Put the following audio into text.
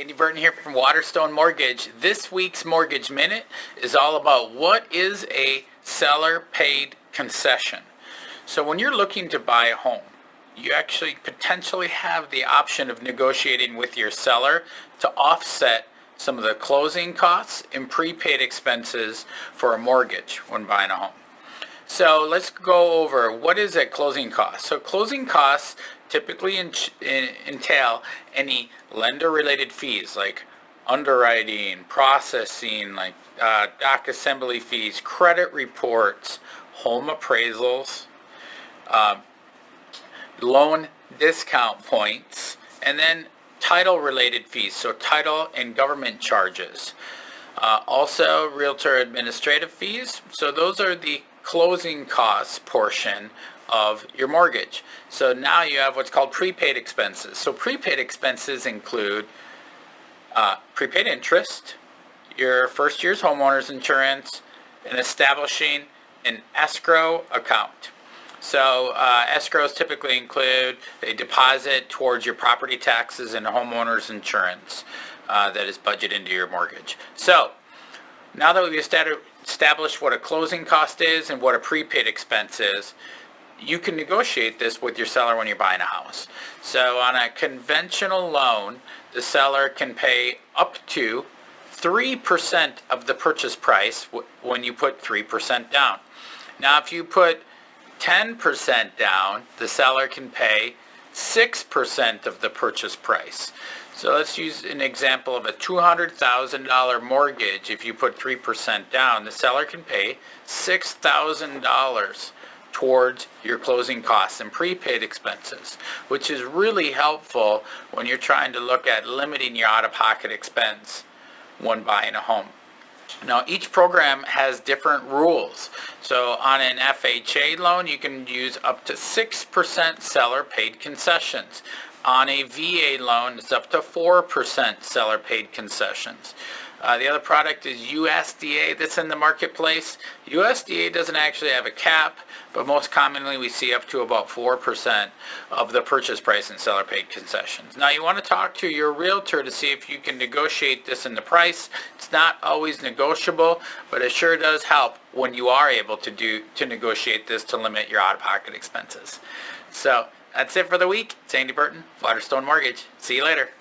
Andy Burton here from Waterstone Mortgage. This week's Mortgage Minute is all about what is a seller paid concession. So when you're looking to buy a home, you actually potentially have the option of negotiating with your seller to offset some of the closing costs and prepaid expenses for a mortgage when buying a home. So let's go over what is a closing cost. So closing costs typically entail any lender-related fees like underwriting, processing, like doc assembly fees, credit reports, home appraisals, loan discount points, and then title-related fees, so title and government charges. Also, realtor administrative fees. So those are the closing costs portion of your mortgage. So now you have what's called prepaid expenses. So prepaid expenses include prepaid interest, your first year's homeowner's insurance, and establishing an escrow account. So escrows typically include a deposit towards your property taxes and homeowner's insurance that is budgeted into your mortgage. So now that we've established what a closing cost is and what a prepaid expense is, you can negotiate this with your seller when you're buying a house. So on a conventional loan, the seller can pay up to 3% of the purchase price when you put 3% down. Now if you put 10% down, the seller can pay 6% of the purchase price. So let's use an example of a $200,000 mortgage. If you put 3% down, the seller can pay $6,000 towards your closing costs and prepaid expenses, which is really helpful when you're trying to look at limiting your out-of-pocket expense when buying a home. Now, each program has different rules. So on an FHA loan, you can use up to 6% seller paid concessions. On a VA loan, it's up to 4% seller paid concessions. The other product is USDA that's in the marketplace. USDA doesn't actually have a cap, but most commonly we see up to about 4% of the purchase price in seller paid concessions. Now you want to talk to your realtor to see if you can negotiate this in the price. It's not always negotiable, but it sure does help when you are able to negotiate this to limit your out-of-pocket expenses. So that's it for the week. It's Andy Burton, Waterstone Mortgage. See you later.